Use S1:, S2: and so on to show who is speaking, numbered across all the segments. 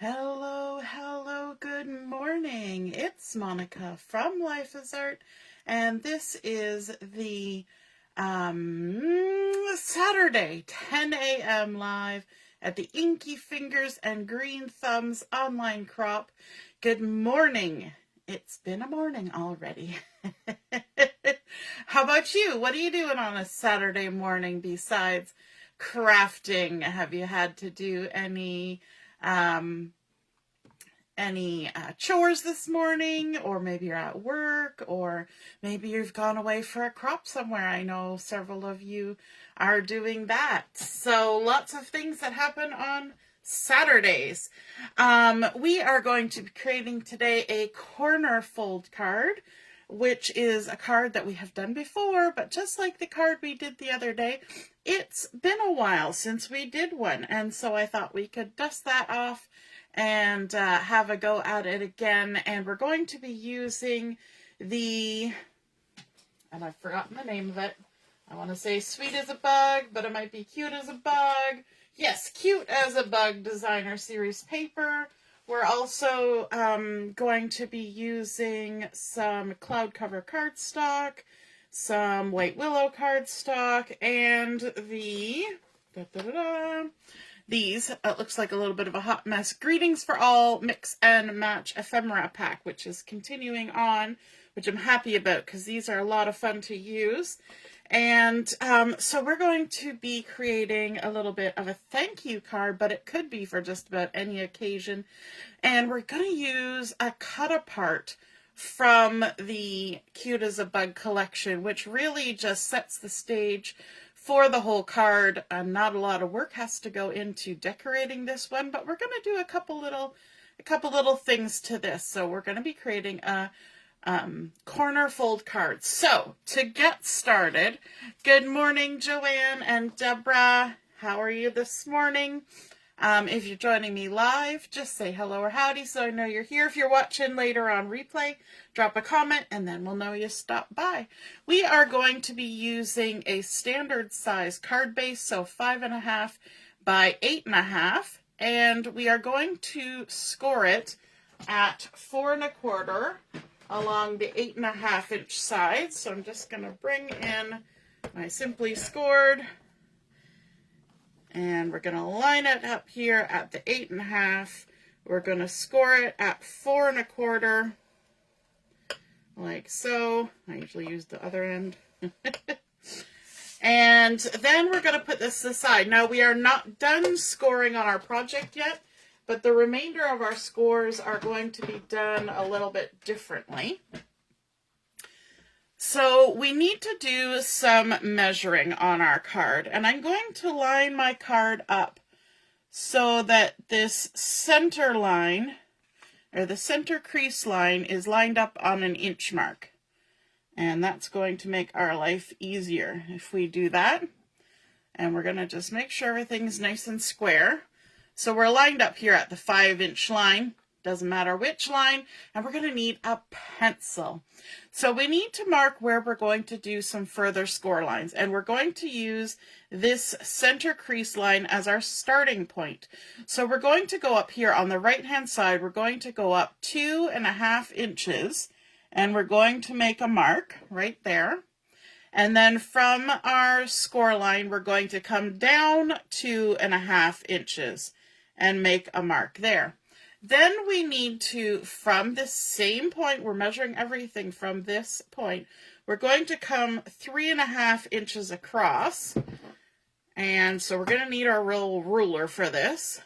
S1: Hello, hello, good morning. It's Monica from Life is Art, and this is the Saturday 10 a.m. live at the Inky Fingers and Green Thumbs online crop. Good morning. It's been a morning already. How about you? What are you doing on a Saturday morning besides crafting? Have you had to do any chores this morning, or maybe you're at work, or maybe you've gone away for a crop somewhere? I know several of you are doing that. So lots of things that happen on Saturdays. We are going to be creating today a corner fold card, which is a card that we have done before, but just like the card we did the other day, it's been a while since we did one, and so I thought we could dust that off and have a go at it again. And we're going to be using and I've forgotten the name of it. I want to say Sweet as a Bug, but it might be Cute as a Bug. Yes, Cute as a Bug Designer Series paper. We're also going to be using some cloud cover cardstock, some white willow cardstock, and these, it looks like a little bit of a hot mess, Greetings for All Mix and Match Ephemera pack, which is continuing on, which I'm happy about because these are a lot of fun to use. And so we're going to be creating a little bit of a thank you card, but it could be for just about any occasion. And we're going to use a cut apart from the Cute as a Bug collection, which really just sets the stage for the whole card. Not a lot of work has to go into decorating this one, but we're going to do a couple little things to this. So we're going to be creating a corner fold card. So to get started, good morning, Joanne and Deborah. How are you this morning? If you're joining me live, just say hello or howdy so I know you're here. If you're watching later on replay, drop a comment and then we'll know you stopped by. We are going to be using a standard size card base, so 5.5 by 8.5, and we are going to score it at 4 1/4 along the 8.5 inch side. So I'm just going to bring in my Simply Scored, and we're going to line it up here at the 8.5. We're going to score it at 4 1/4, like so. I usually use the other end. And then we're going to put this aside. Now, we are not done scoring on our project yet, but the remainder of our scores are going to be done a little bit differently. So we need to do some measuring on our card, and I'm going to line my card up so that this center line, or the center crease line, is lined up on an inch mark. And that's going to make our life easier if we do that. And we're going to just make sure everything's nice and square. So we're lined up here at the 5-inch line, doesn't matter which line, and we're going to need a pencil. So we need to mark where we're going to do some further score lines, and we're going to use this center crease line as our starting point. So we're going to go up here on the right hand side, we're going to go up 2.5 inches, and we're going to make a mark right there. And then from our score line, we're going to come down 2.5 inches and make a mark there. Then we need to, from this same point, we're measuring everything from this point, we're going to come 3.5 inches across. And so we're going to need our real ruler for this.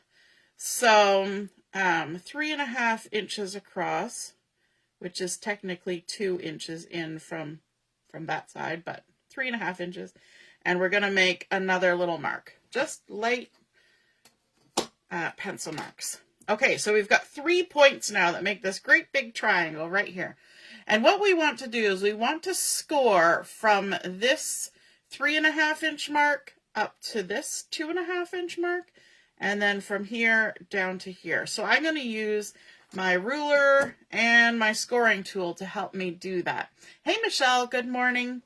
S1: So 3.5 inches across, which is technically 2 inches in from that side, but 3.5 inches. And we're going to make another little mark, just light pencil marks. Okay, so we've got 3 points now that make this great big triangle right here. And what we want to do is we want to score from this 3.5 inch mark up to this 2.5 inch mark, and then from here down to here. So I'm going to use my ruler and my scoring tool to help me do that. Hey Michelle, good morning.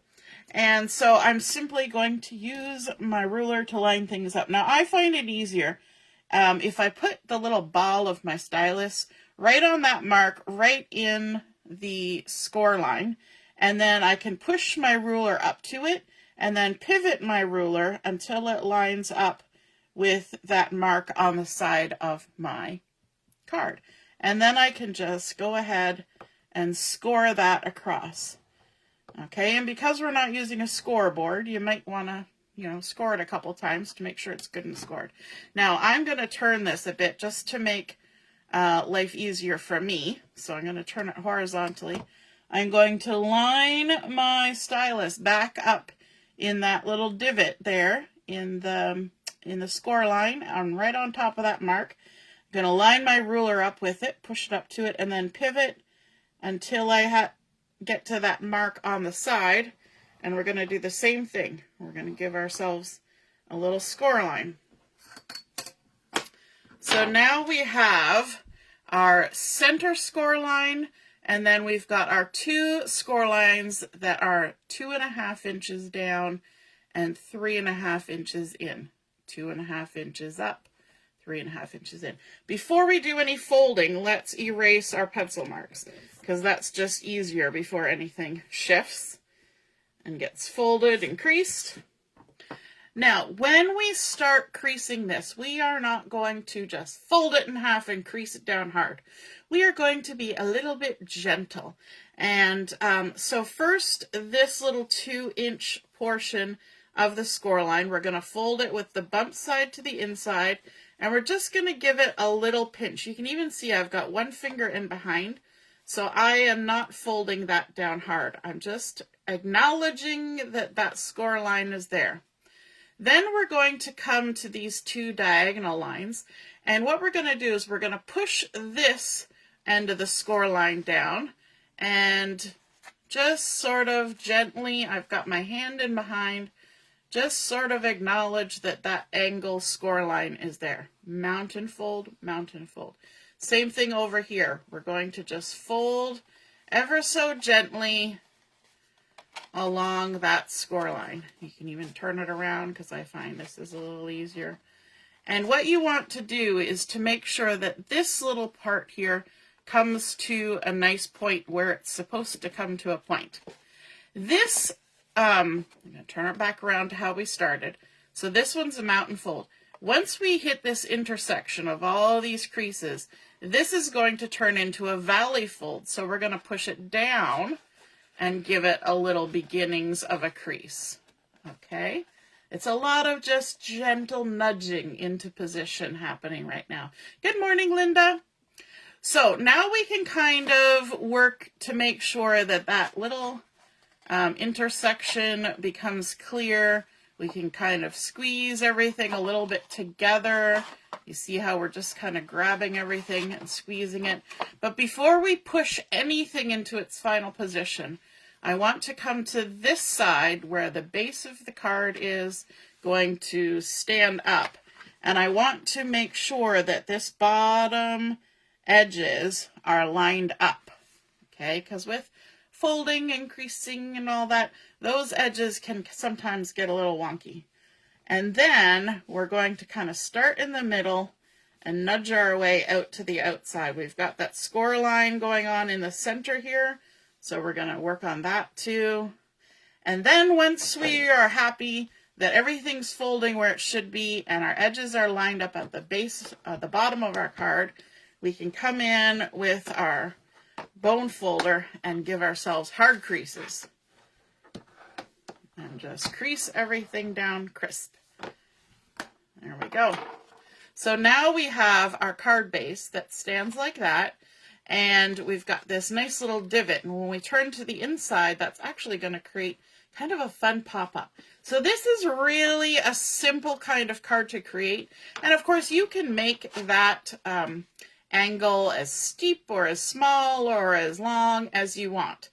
S1: And so I'm simply going to use my ruler to line things up. Now I find it easier if I put the little ball of my stylus right on that mark, right in the score line, and then I can push my ruler up to it and then pivot my ruler until it lines up with that mark on the side of my card. And then I can just go ahead and score that across. Okay, and because we're not using a scoreboard, you might want to, score it a couple times to make sure it's good and scored. Now, I'm going to turn this a bit just to make life easier for me. So I'm going to turn it horizontally. I'm going to line my stylus back up in that little divot there in the score line, right on top of that mark. I'm going to line my ruler up with it, push it up to it, and then pivot until I get to that mark on the side. And we're going to do the same thing. We're going to give ourselves a little score line. So now we have our center score line, and then we've got our two score lines that are 2.5 inches down and 3.5 inches in. 2.5 inches up, 3.5 inches in. Before we do any folding, let's erase our pencil marks, because that's just easier before anything shifts and gets folded and creased. Now, when we start creasing this, we are not going to just fold it in half and crease it down hard. We are going to be a little bit gentle. And so first, this little 2-inch portion of the score line, we're going to fold it with the bump side to the inside, and we're just going to give it a little pinch. You can even see I've got one finger in behind, so I am not folding that down hard. I'm just acknowledging that that score line is there. Then we're going to come to these two diagonal lines, and what we're going to do is we're going to push this end of the score line down, and just sort of gently, I've got my hand in behind, just sort of acknowledge that that angle score line is there. Mount and fold, mount and fold. Same thing over here. We're going to just fold ever so gently along that score line. You can even turn it around because I find this is a little easier. And what you want to do is to make sure that this little part here comes to a nice point where it's supposed to come to a point. This, I'm going to turn it back around to how we started. So this one's a mount and fold. Once we hit this intersection of all these creases, this is going to turn into a valley fold. So we're going to push it down and give it a little beginnings of a crease. Okay? It's a lot of just gentle nudging into position happening right now. Good morning, Linda. So now we can kind of work to make sure that that little intersection becomes clear. We can kind of squeeze everything a little bit together. You see how we're just kind of grabbing everything and squeezing it. But before we push anything into its final position, I want to come to this side where the base of the card is going to stand up. And I want to make sure that this bottom edges are lined up. Okay, because with folding and creasing and all that, those edges can sometimes get a little wonky. And then we're going to kind of start in the middle and nudge our way out to the outside. We've got that score line going on in the center here, so we're going to work on that too. And then once we are happy that everything's folding where it should be and our edges are lined up at the base, the bottom of our card, we can come in with our bone folder and give ourselves hard creases. And just crease everything down crisp. There we go. So now we have our card base that stands like that, and we've got this nice little divot, and when we turn to the inside, that's actually going to create kind of a fun pop-up. So this is really a simple kind of card to create, and of course you can make that angle as steep or as small or as long as you want.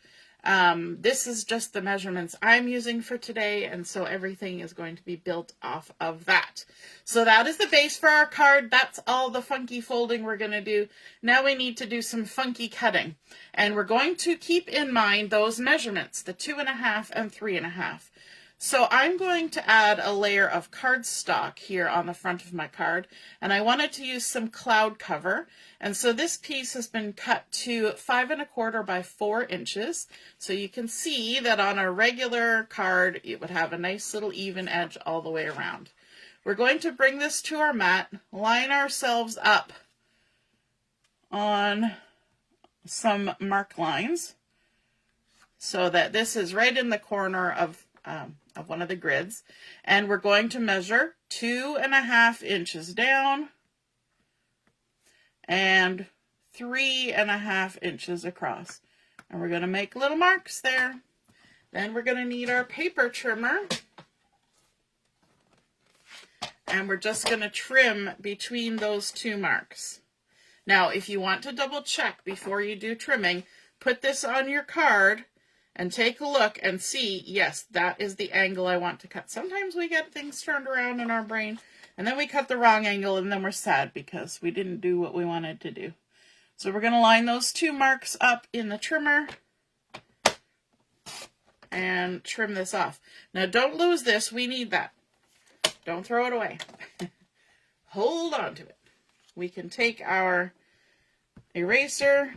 S1: This is just the measurements I'm using for today, and so everything is going to be built off of that. So that is the base for our card. That's all the funky folding we're going to do. Now we need to do some funky cutting, and we're going to keep in mind those measurements, the 2.5 and 3.5. So I'm going to add a layer of cardstock here on the front of my card, and I wanted to use some cloud cover. And so this piece has been cut to 5 1/4 by 4 inches. So you can see that on a regular card, it would have a nice little even edge all the way around. We're going to bring this to our mat, line ourselves up on some mark lines so that this is right in the corner of one of the grids, and we're going to measure 2 1/2 inches down and 3 1/2 inches across, and we're going to make little marks there. Then we're going to need our paper trimmer, and we're just going to trim between those 2 marks. Now, if you want to double check before you do trimming, put this on your card and take a look and see, yes, that is the angle I want to cut. Sometimes we get things turned around in our brain, and then we cut the wrong angle, and then we're sad because we didn't do what we wanted to do. So we're going to line those 2 marks up in the trimmer and trim this off. Now, don't lose this. We need that. Don't throw it away. Hold on to it. We can take our eraser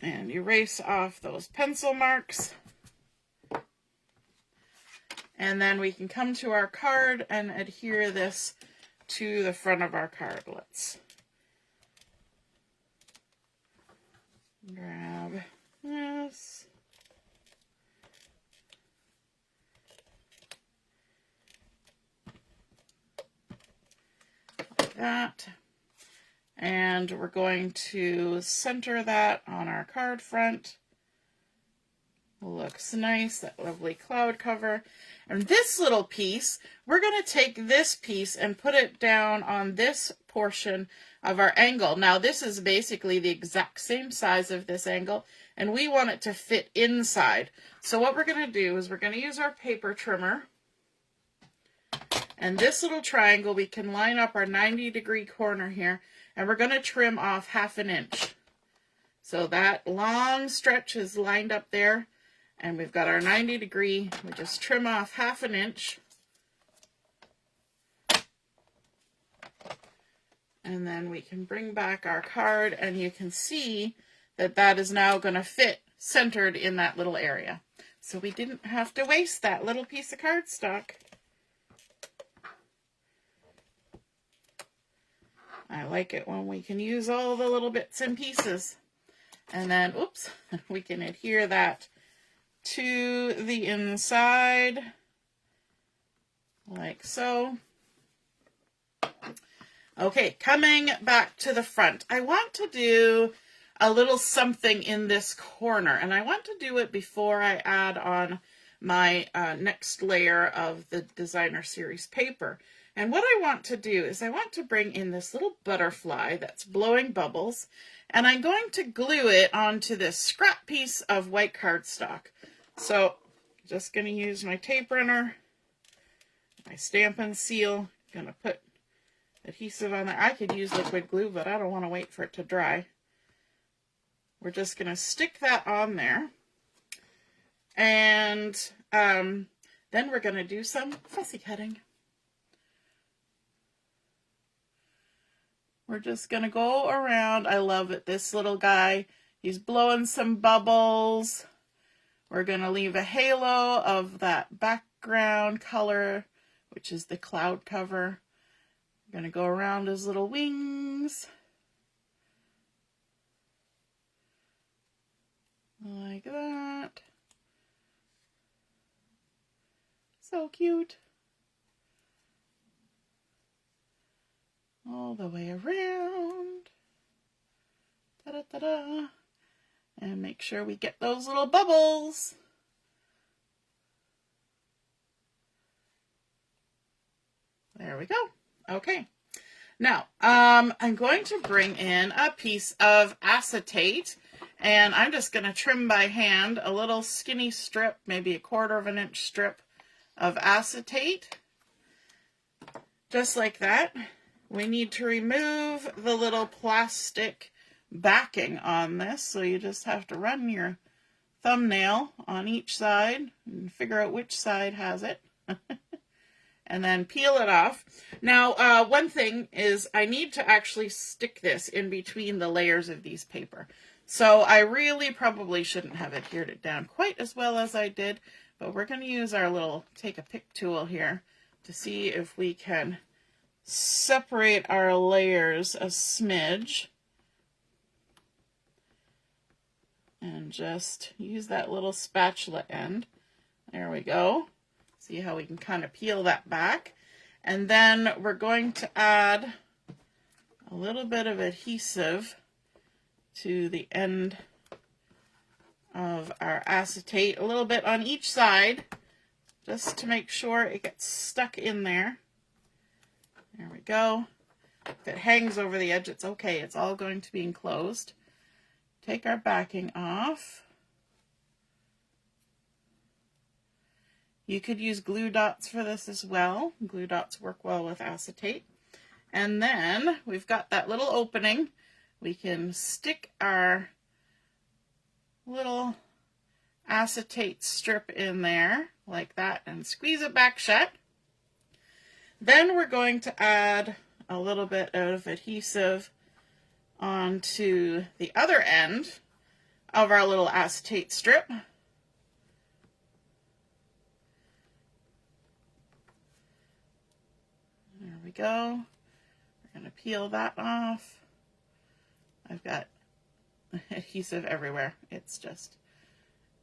S1: and erase off those pencil marks. And then we can come to our card and adhere this to the front of our card. Let's grab this. Like that. And we're going to center that on our card front. Looks nice, that lovely cloud cover. And this little piece, we're going to take this piece and put it down on this portion of our angle. Now this is basically the exact same size of this angle, and we want it to fit inside. So what we're going to do is we're going to use our paper trimmer. And this little triangle, we can line up our 90-degree corner here, and we're going to trim off 1/2 inch. So that long stretch is lined up there, and we've got our 90-degree. We just trim off 1/2 inch. And then we can bring back our card, and you can see that that is now going to fit centered in that little area. So we didn't have to waste that little piece of cardstock. I like it when we can use all the little bits and pieces. And then, oops, we can adhere that to the inside, like so. Okay, coming back to the front, I want to do a little something in this corner, and I want to do it before I add on my next layer of the Designer Series paper. And what I want to do is I want to bring in this little butterfly that's blowing bubbles, and I'm going to glue it onto this scrap piece of white cardstock. So just going to use my tape runner, my Stampin' Seal, going to put adhesive on there. I could use liquid glue, but I don't want to wait for it to dry. We're just going to stick that on there, and then we're going to do some fussy cutting. We're just going to go around. I love it. This little guy, he's blowing some bubbles. We're going to leave a halo of that background color, which is the cloud cover. We're going to go around his little wings. Like that. So cute. All the way around. Ta-da-ta-da. And make sure we get those little bubbles. There we go. Okay. Now, I'm going to bring in a piece of acetate, and I'm just going to trim by hand a little skinny strip, maybe 1/4 inch strip of acetate. Just like that. We need to remove the little plastic backing on this, so you just have to run your thumbnail on each side and figure out which side has it. And then peel it off. Now, one thing is I need to actually stick this in between the layers of these paper. So I really probably shouldn't have adhered it down quite as well as I did, but we're going to use our little take a pick tool here to see if we can separate our layers a smidge. And just use that little spatula end. There we go. See how we can kind of peel that back. And then we're going to add a little bit of adhesive to the end of our acetate, a little bit on each side, just to make sure it gets stuck in there. There we go. If it hangs over the edge, it's okay. It's all going to be enclosed. Take our backing off. You could use glue dots for this as well. Glue dots work well with acetate. And then we've got that little opening. We can stick our little acetate strip in there like that and squeeze it back shut. Then we're going to add a little bit of adhesive onto the other end of our little acetate strip. There we go. We're going to peel that off. I've got adhesive everywhere. It's just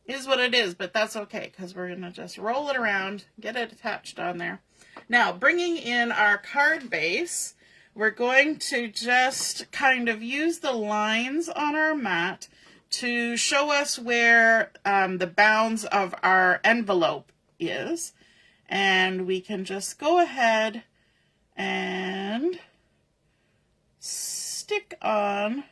S1: is what it is, but that's okay because we're going to just roll it around, get it attached on there. Now, bringing in our card base, we're going to just kind of use the lines on our mat to show us where the bounds of our envelope is. And we can just go ahead and stick on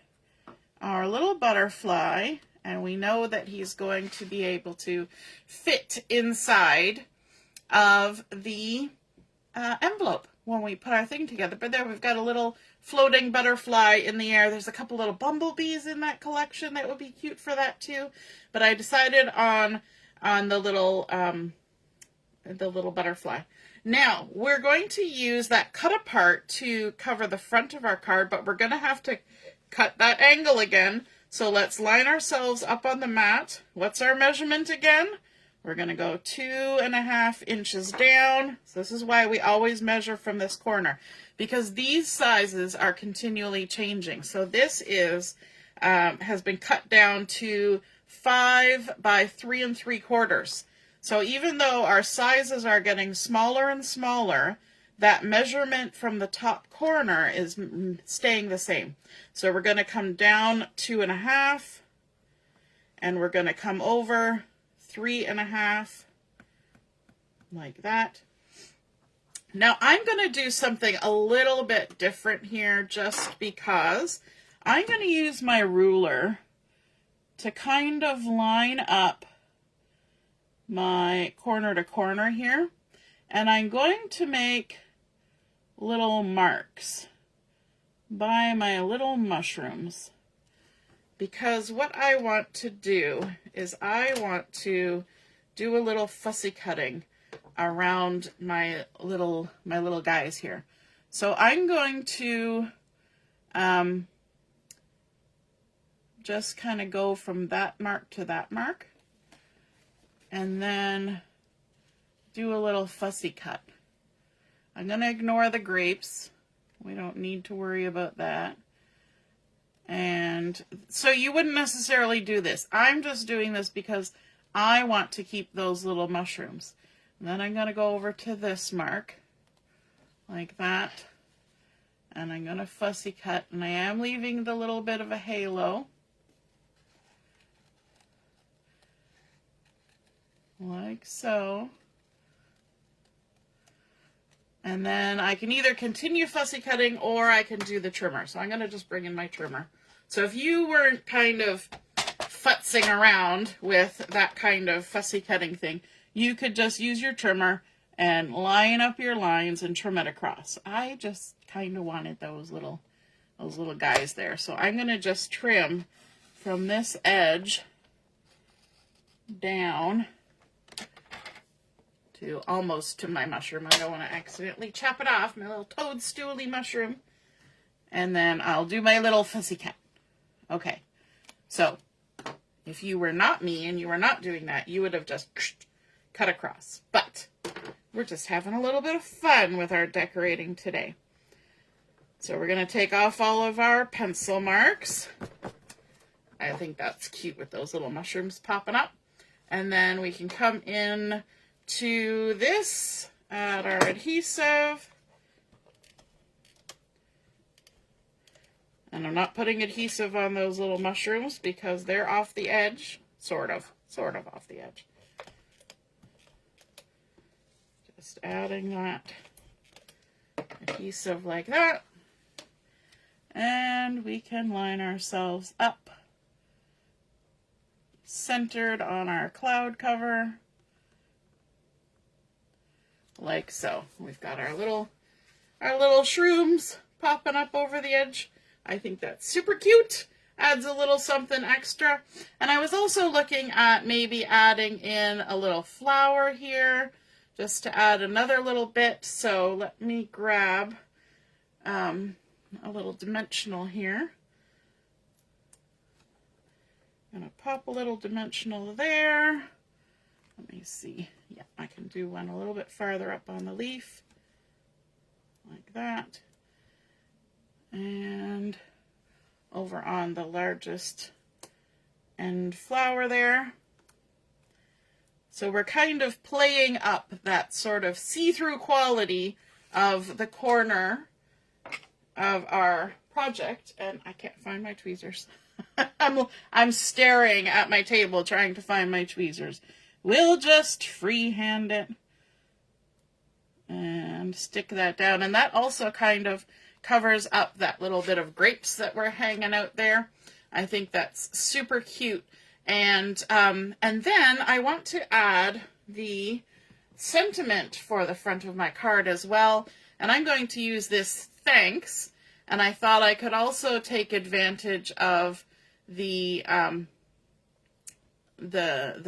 S1: our little butterfly, and we know that he's going to be able to fit inside of the envelope when we put our thing together. But there we've got a little floating butterfly in the air. There's a couple little bumblebees in that collection that would be cute for that too. But I decided on the little butterfly. Now we're going to use that cut apart to cover the front of our card, but we're going to have to cut that angle again. So let's line ourselves up on the mat. What's our measurement again? We're going to go 2.5 inches down. So this is why we always measure from this corner, because these sizes are continually changing. So this is has been cut down to 5 by 3 3/4. So even though our sizes are getting smaller and smaller, that measurement from the top corner is staying the same. So we're going to come down 2.5, and we're going to come over 3.5, like that. Now I'm going to do something a little bit different here, just because I'm going to use my ruler to kind of line up my corner to corner here, and I'm going to make little marks by my little mushrooms, because what I want to do is I want to do a little fussy cutting around my little guys here. So I'm going to just kind of go from that mark to that mark, and then do a little fussy cut. I'm going to ignore the grapes. We don't need to worry about that. And so you wouldn't necessarily do this. I'm just doing this because I want to keep those little mushrooms. And then I'm going to go over to this mark, like that. And I'm going to fussy cut, and I am leaving the little bit of a halo, like so. And then I can either continue fussy cutting or I can do the trimmer. So I'm going to just bring in my trimmer. So if you weren't kind of futzing around with that kind of fussy cutting thing, you could just use your trimmer and line up your lines and trim it across. I just kind of wanted those little guys there. So I'm going to just trim from this edge down to almost to my mushroom. I don't want to accidentally chop it off, my little toadstooly mushroom. And then I'll do my little fussy cat. Okay, so if you were not me and you were not doing that, you would have just cut across. But we're just having a little bit of fun with our decorating today. So we're going to take off all of our pencil marks. I think that's cute with those little mushrooms popping up. And then we can come in to this, add our adhesive. And I'm not putting adhesive on those little mushrooms because they're off the edge. Sort of off the edge. Just adding that adhesive like that. And we can line ourselves up. Centered on our cloud cover. Like so. We've got our little shrooms popping up over the edge. I think that's super cute. Adds a little something extra. And I was also looking at maybe adding in a little flower here, just to add another little bit. So let me grab a little dimensional here. I'm going to pop a little dimensional there. Let me see. Yeah, I can do one a little bit farther up on the leaf. Like that. And over on the largest end flower there. So we're kind of playing up that sort of see-through quality of the corner of our project. And I can't find my tweezers. I'm staring at my table trying to find my tweezers. We'll just freehand it and stick that down. And that also kind of covers up that little bit of grapes that were hanging out there. I think that's super cute. And then I want to add the sentiment for the front of my card as well. And I'm going to use this thanks. And I thought I could also take advantage of the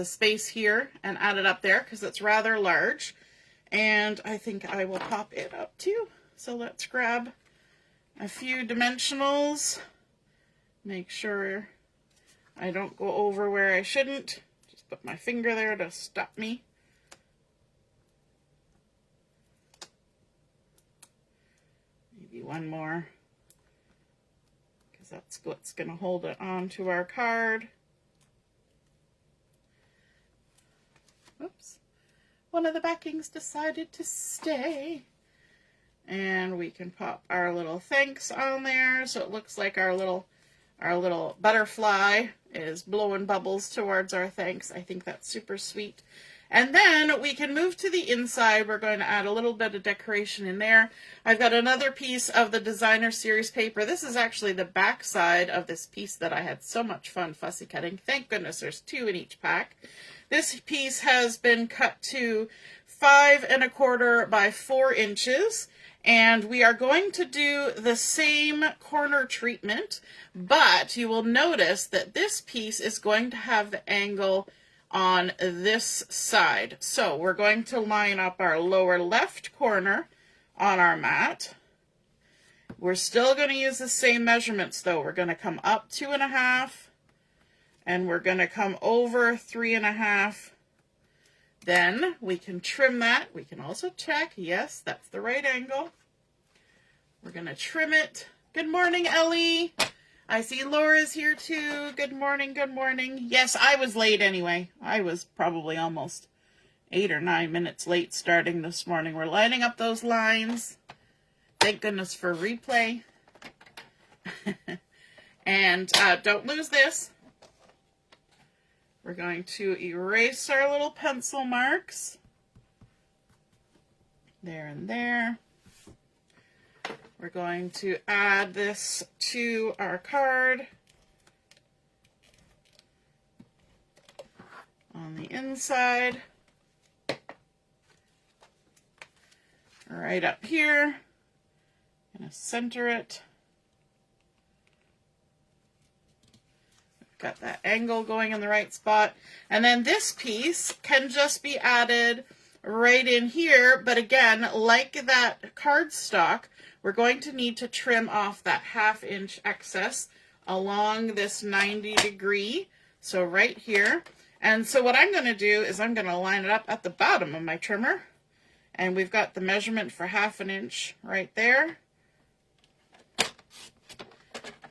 S1: space here and add it up there because it's rather large. And I think I will pop it up too. So let's grab a few dimensionals. Make sure I don't go over where I shouldn't. Just put my finger there to stop me. Maybe one more, because that's what's going to hold it onto our card. Oops. One of the backings decided to stay. And we can pop our little thanks on there so it looks like our little butterfly is blowing bubbles towards our thanks. I think that's super sweet. And then we can move to the inside. We're going to add a little bit of decoration in there. I've got another piece of the designer series paper. This is actually the back side of this piece that I had so much fun fussy cutting. Thank goodness there's 2 in each pack. This piece has been cut to 5 1/4 by 4 inches. And we are going to do the same corner treatment, but you will notice that this piece is going to have the angle on this side. So we're going to line up our lower left corner on our mat. We're still going to use the same measurements though. We're going to come up 2.5 and we're going to come over 3.5. Then we can trim that. We can also check, yes, that's the right angle. We're going to trim it. Good morning, Ellie. I see Laura's here too. Good morning, good morning. Yes, I was late anyway. I was probably almost 8 or 9 minutes late starting this morning. We're lining up those lines. Thank goodness for replay. And don't lose this. We're going to erase our little pencil marks. There and there. We're going to add this to our card on the inside. Right up here. I'm going to center it. got that angle going in the right spot. And then this piece can just be added right in here, but again, like that cardstock, we're going to need to trim off that 1/2 inch excess along this 90°, so right here. And so what I'm going to do is I'm going to line it up at the bottom of my trimmer, and we've got the measurement for 1/2 inch right there.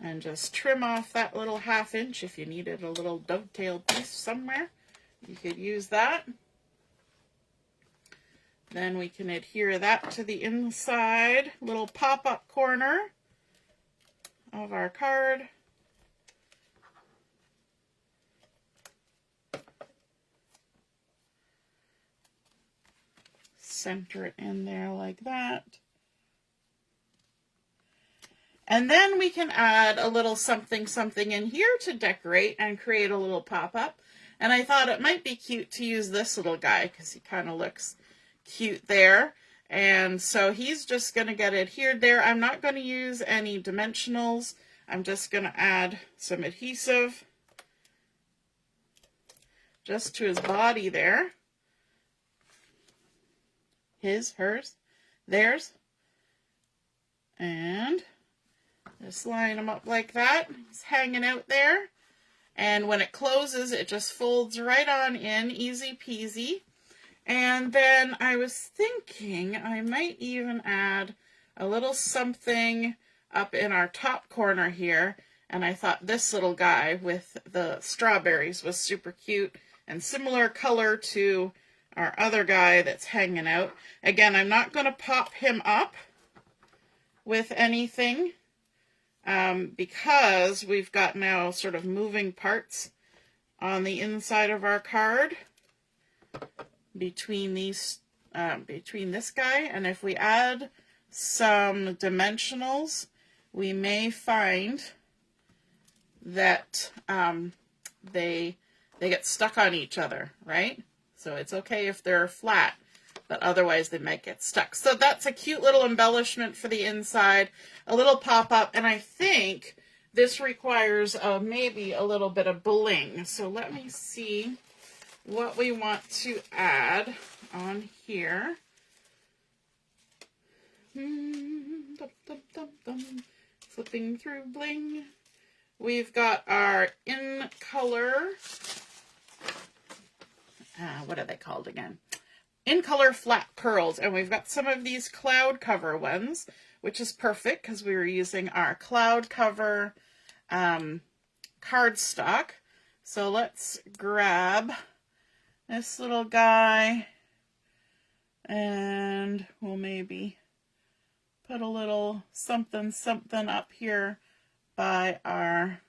S1: And just trim off that little 1/2 inch. If you needed a little dovetail piece somewhere, you could use that. Then we can adhere that to the inside little pop-up corner of our card. Center it in there like that. And then we can add a little something in here to decorate and create a little pop-up. And I thought it might be cute to use this little guy because he kind of looks cute there. And so he's just going to get adhered there. I'm not going to use any dimensionals. I'm just going to add some adhesive just to his body there. His, hers, theirs. And just line them up like that. It's hanging out there. And when it closes, it just folds right on in, easy peasy. And then I was thinking I might even add a little something up in our top corner here. And I thought this little guy with the strawberries was super cute and similar color to our other guy that's hanging out. Again, I'm not going to pop him up with anything. Because we've got now sort of moving parts on the inside of our card between these, between this guy, and if we add some dimensionals, we may find that they get stuck on each other, right? So it's okay if they're flat, but otherwise they might get stuck. So that's a cute little embellishment for the inside, a little pop-up, and I think this requires maybe a little bit of bling. So let me see what we want to add on here. Flipping through bling. We've got our in color, what are they called again? In color flat pearls, and we've got some of these cloud cover ones, which is perfect because we were using our cloud cover cardstock. So let's grab this little guy and we'll maybe put a little something up here by our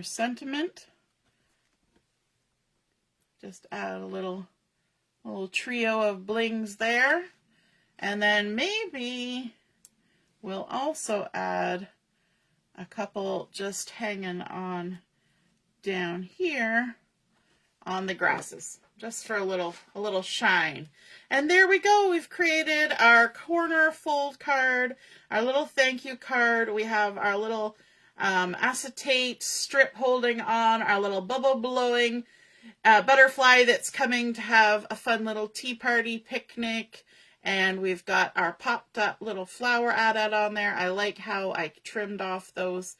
S1: sentiment. Just add a little trio of blings there. And then maybe we'll also add a couple just hanging on down here on the grasses, just for a little shine. And there we go. We've created our corner fold card, our little thank you card. We have our little acetate strip holding on, our little bubble blowing butterfly that's coming to have a fun little tea party picnic, and we've got our popped up little flower added on there. I like how I trimmed off those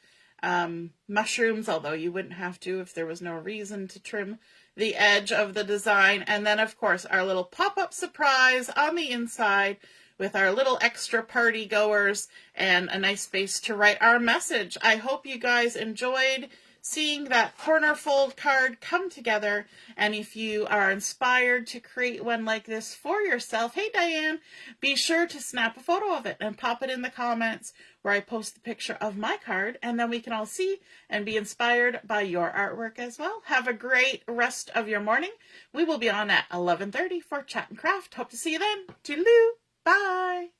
S1: mushrooms, although you wouldn't have to if there was no reason to trim the edge of the design. And then of course our little pop-up surprise on the inside with our little extra party goers and a nice space to write our message. I hope you guys enjoyed seeing that corner fold card come together, and if you are inspired to create one like this for yourself, hey Diane, be sure to snap a photo of it and pop it in the comments where I post the picture of my card, and then we can all see and be inspired by your artwork as well. Have a great rest of your morning. We will be on at 11:30 for Chat and Craft. Hope to see you then. Toodaloo. Bye.